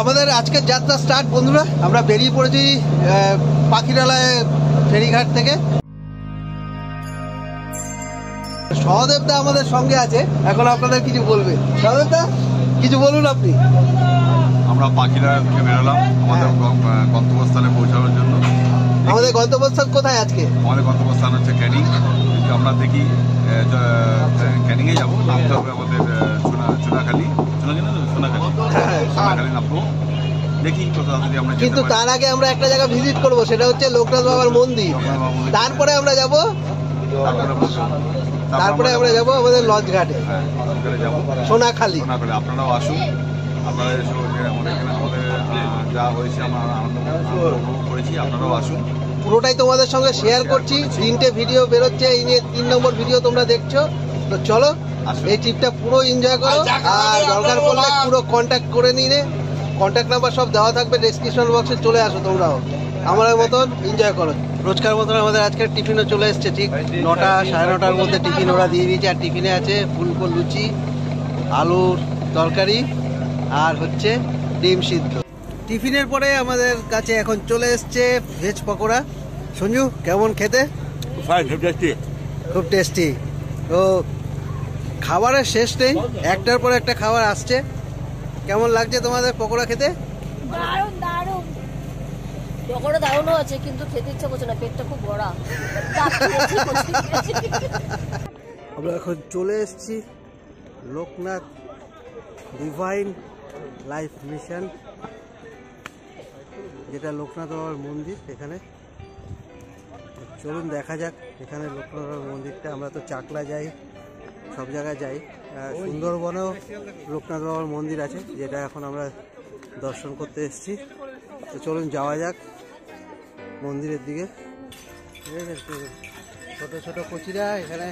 আমাদের আজকের যাত্রা স্টার্ট বন্ধুরা। আমরা বেরিয়ে পড়েছি পাখিরালয় ফেরিঘাট থেকে। সহদেবদা আমাদের সঙ্গে আছে, এখন আপনাদের কিছু বলবে। সহদেবদা কিছু বলুন আপনি। আমরা পাখিরালয় থেকে বেরোলাম আমাদের গন্তব্যস্থানে পৌঁছানোর জন্য। আমাদের গন্তব্যস্থান কোথায় আজকে? আমাদের গন্তব্যস্থান হচ্ছে ক্যানিং। আমরা দেখি ক্যানিংয়ে যাবো, নামতে হবে আমাদের সোনাখালি নামবো, দেখি কোথাও যদি আমরা। কিন্তু তার আগে আমরা একটা জায়গা ভিজিট করবো, সেটা হচ্ছে লোকনাথ বাবার মন্দির। তারপরে আমরা যাবো আমাদের লঞ্চ ঘাটে, সোনাখালি। আপনারাও আসুন, আপনাদের আমাদের যা হয়েছে আমরা আনন্দ করেছি, আপনারাও আসুন। পুরোটাই তোমাদের সঙ্গে শেয়ার করছি। 3টে ভিডিও বেরোচ্ছে, এই নিয়ে 3 নম্বর ভিডিও তোমরা দেখছো। তো চলো এই ট্রিপটা পুরো এনজয় করো, আর দরকার পড়লে পুরো কন্ট্যাক্ট করে নিলে কন্ট্যাক্ট নাম্বার সব দেওয়া থাকবে ডেসক্রিপশন বক্সে। চলে আসো তোমরাও, আমার মতন এনজয় করো। রোজকার মতন আমাদের আজকের টিফিনও চলে এসছে, ঠিক 9টা সাড়ে 9টার মধ্যে টিফিন ওরা দিয়ে দিয়েছে। আর টিফিনে আছে ফুলকো লুচি, আলুর তরকারি, আর হচ্ছে ডিম সিদ্ধ। টিফিনের পরে আমাদের কাছে এখন চলে এসছে ভেজ পকোড়া। সঞ্জু, কেমন খেতে? খুব টেস্টি। তো খাবারের শেষ নেই, একটার পর একটা খাবার আসছে। কেমন লাগছে তোমাদের পকোড়া খেতে? দারুণ দারুণ পকোড়া দারুণ আছে, কিন্তু খেতে ইচ্ছা করছে না, পেটটা খুব ভরা। আমরা এখন চলে এসেছি লোকনাথ ডিভাইন লাইফ মিশন, যেটা লোকনাথ বাবার মন্দির। এখানে চলুন দেখা যাক এখানে লোকনাথ বাবার মন্দিরটা। আমরা তো চাকলা যাই, সব জায়গায় যাই, সুন্দরবনেও লোকনাথ বাবার মন্দির আছে, যেটা এখন আমরা দর্শন করতে এসেছি। তো চলুন যাওয়া যাক মন্দিরের দিকে। ছোট ছোট কচিরা এখানে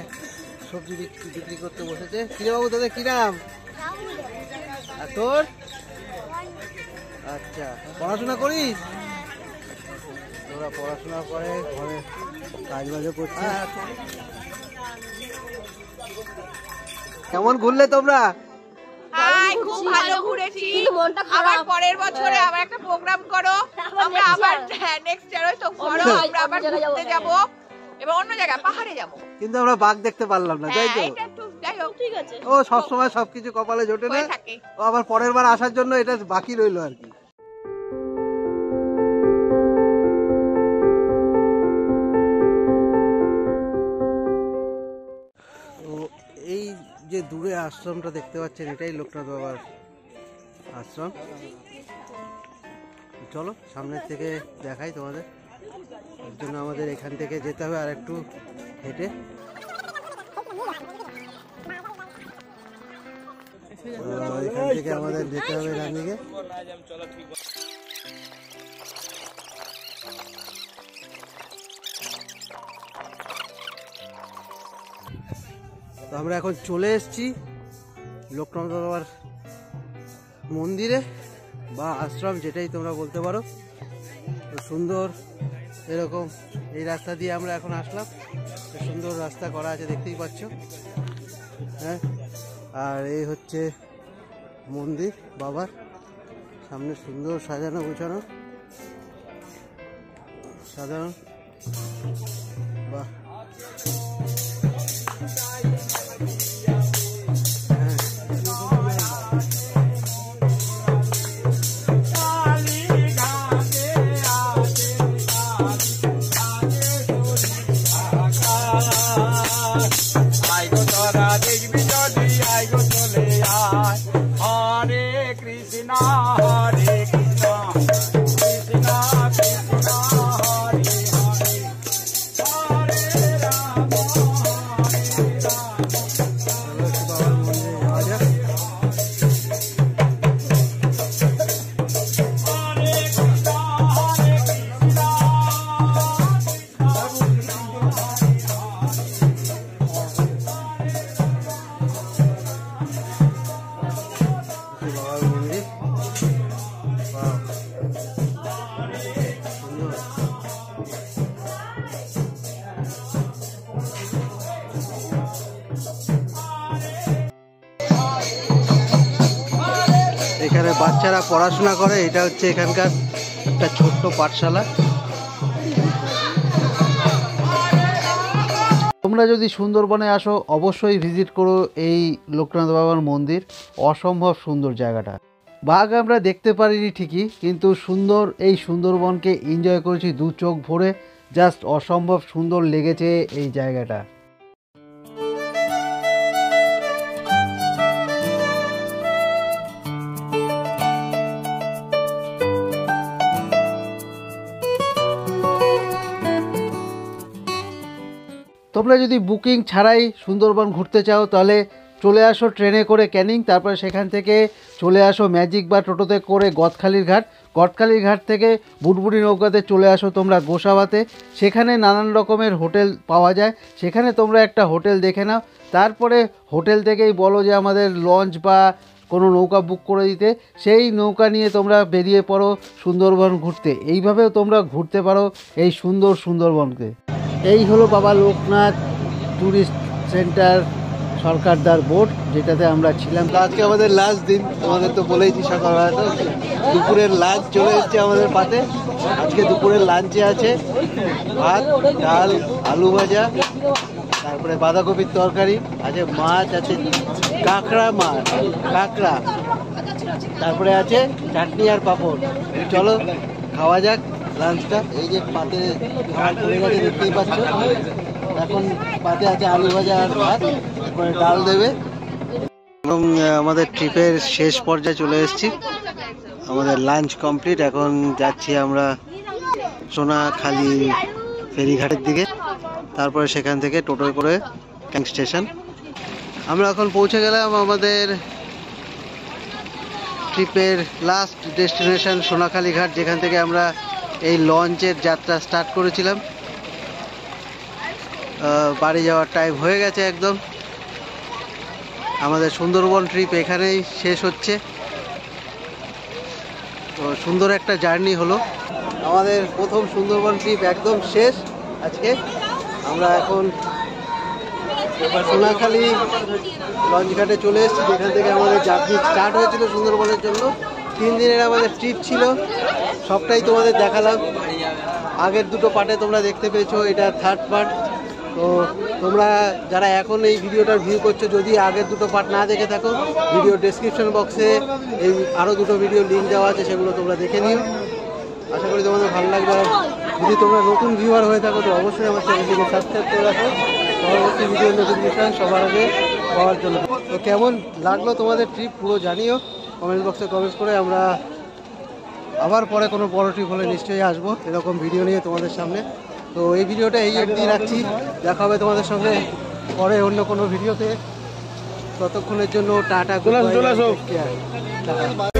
সবজি বিক্রি করতে বসেছে। কিরে বাবু, তোদের কি নাম? আর তোর? আচ্ছা, পড়াশোনা করিস? তোরা পড়াশোনা করে ঘরে কাজ বাজও করছিস। কেমন ঘুরলে তোমরা? খুব ভালো ঘুরেছি। আবার পরের বছরে আবার একটা প্রোগ্রাম করো, আমরা আবার নেক্সট ইয়ার তো করো, আমরা আবার ঘুরতে যাব এবং অন্য জায়গায় পাহাড়ে যাব। কিন্তু আমরা বাঘ দেখতে পারলাম না, তাই তো? যাই হোক, ঠিক আছে। ও সবসময় সবকিছু কপালে জোটে না, ও আবার পরের বার আসার জন্য এটা বাকি রইলো আর কি। এই যে দূরে আশ্রমটা দেখতে পাচ্ছেন, এটাই লোকনাথ বাবার আশ্রম। চলো সামনের থেকে দেখাই তোমাদের। এর জন্য আমাদের এখান থেকে যেতে হবে আর একটু হেঁটে। এখান থেকে আমাদের যেতে হবে ডান দিকে। তো আমরা এখন চলে এসেছি লোকনাথ বাবার মন্দিরে বা আশ্রম, যেটাই তোমরা বলতে পারো। তো সুন্দর এরকম এই রাস্তা দিয়ে আমরা এখন আসলাম। সুন্দর রাস্তা করা আছে, দেখতেই পাচ্ছ। হ্যাঁ, আর এই হচ্ছে মন্দির বাবার সামনে, সুন্দর সাজানো গোছানো, সাধারণ। বাহ, এখানে বাচ্চারা পড়াশোনা করে। এটা হচ্ছে এখানকার একটা ছোট্ট পাঠশালা। তোমরা যদি সুন্দরবনে আসো অবশ্যই ভিজিট করো এই লোকনাথ বাবার মন্দির। অসম্ভব সুন্দর জায়গাটা। বাঘ আমরা দেখতে পারিনি ঠিকই, কিন্তু সুন্দর এই সুন্দরবনকে এনজয় করেছি দু চোখ ভরে। জাস্ট অসম্ভব সুন্দর লেগেছে এই জায়গাটা। তোমরা যদি বুকিং ছাড়াই সুন্দরবন ঘুরতে চাও তাহলে চলে আসো ট্রেনে করে ক্যানিং, তারপরে সেখান থেকে চলে আসো ম্যাজিক বা টোটোতে করে গদখালির ঘাট। গদখালির ঘাট থেকে বুটবুড়ি নৌকাতে চলে আসো তোমরা গোসাবাতে। সেখানে নানান রকমের হোটেল পাওয়া যায়, সেখানে তোমরা একটা হোটেল দেখে নাও। তারপরে হোটেল থেকেই বলো যে আমাদের লঞ্চ বা কোনো নৌকা বুক করে দিতে, সেই নৌকা নিয়ে তোমরা বেরিয়ে পড়ো সুন্দরবন ঘুরতে। এইভাবেও তোমরা ঘুরতে পারো এই সুন্দর সুন্দরবনকে। এই হলো বাবা লোকনাথ ট্যুরিস্ট সেন্টার সরকারদার বোর্ড, যেটাতে আমরা ছিলাম। আজকে আমাদের লাস্ট দিন, আমাদের তো বলেইছি সকালবেলা, তো দুপুরের লাঞ্চ চলে এসছে আমাদের পাতে। আজকে দুপুরের লাঞ্চে আছে ভাত, ডাল, আলু ভাজা, তারপরে বাঁধাকপির তরকারি আছে, মাছ আছে, কাঁকড়া মাছ, কাঁকড়া, তারপরে আছে চাটনি আর পাঁপড়। চলো খাওয়া যাক লাঞ্চটা। এই যে পাতে খাবার পড়ে গেছে দেখতেই পাচ্ছ। এখন পাতে আছে আলু ভাজা আর ভাত, তারপরে ডাল দেবে। এবং আমাদের ট্রিপের শেষ পর্যায়ে চলে এসেছি। আমাদের লাঞ্চ কমপ্লিট। এখন যাচ্ছি আমরা সোনাখালি ফেরিঘাটের দিকে, তারপরে সেখান থেকে টোটো করে ট্যাঙ্ক স্টেশন। আমরা এখন পৌঁছে গেলাম আমাদের ট্রিপের লাস্ট ডেস্টিনেশন সোনাখালি ঘাট, যেখান থেকে আমরা এই লঞ্চের যাত্রা স্টার্ট করেছিলাম। বাড়ি যাওয়ার টাইম হয়ে গেছে একদম। আমাদের সুন্দরবন ট্রিপ এখানেই শেষ হচ্ছে। তো সুন্দর একটা জার্নি হলো। আমাদের প্রথম সুন্দরবন ট্রিপ একদম শেষ আজকে। আমরা এখন সোনাখালি লঞ্চ ঘাটে চলে এসেছি, যেখান থেকে আমাদের জার্নি স্টার্ট হয়েছিল সুন্দরবনের জন্য। 3 দিনের আমাদের ট্রিপ ছিল, সবটাই তোমাদের দেখালাম। আগের দুটো পার্টে তোমরা দেখতে পেয়েছো, এটা থার্ড পার্ট। তো তোমরা যারা এখন এই ভিডিওটার ভিউ করছো, যদি আগের দুটো পার্ট না দেখে থাকো, ভিডিও ডেসক্রিপশন বক্সে এই আরও দুটো ভিডিও লিঙ্ক দেওয়া আছে, সেগুলো তোমরা দেখে নিও। আশা করি তোমাদের ভালো লাগবে। আর যদি তোমরা নতুন ভিউয়ার হয়ে থাকো তো অবশ্যই আমার চ্যানেলটিকে সাবস্ক্রাইব করে রাখো, পরবর্তী ভিডিওর নোটিফিকেশান সবার আগে পাওয়ার জন্য। তো কেমন লাগলো তোমাদের ট্রিপ পুরো জানিও কমেন্ট বক্সে কমেন্টস করে। আমরা আবার পরে কোনো বড় ট্রিপ হলে নিশ্চয়ই আসবো এরকম ভিডিও নিয়ে তোমাদের সামনে। তো এই ভিডিওটা এই অবধি রাখছি, দেখা হবে তোমাদের সঙ্গে পরে অন্য কোনো ভিডিওতে। ততক্ষণের জন্য tata, goodbye, take care.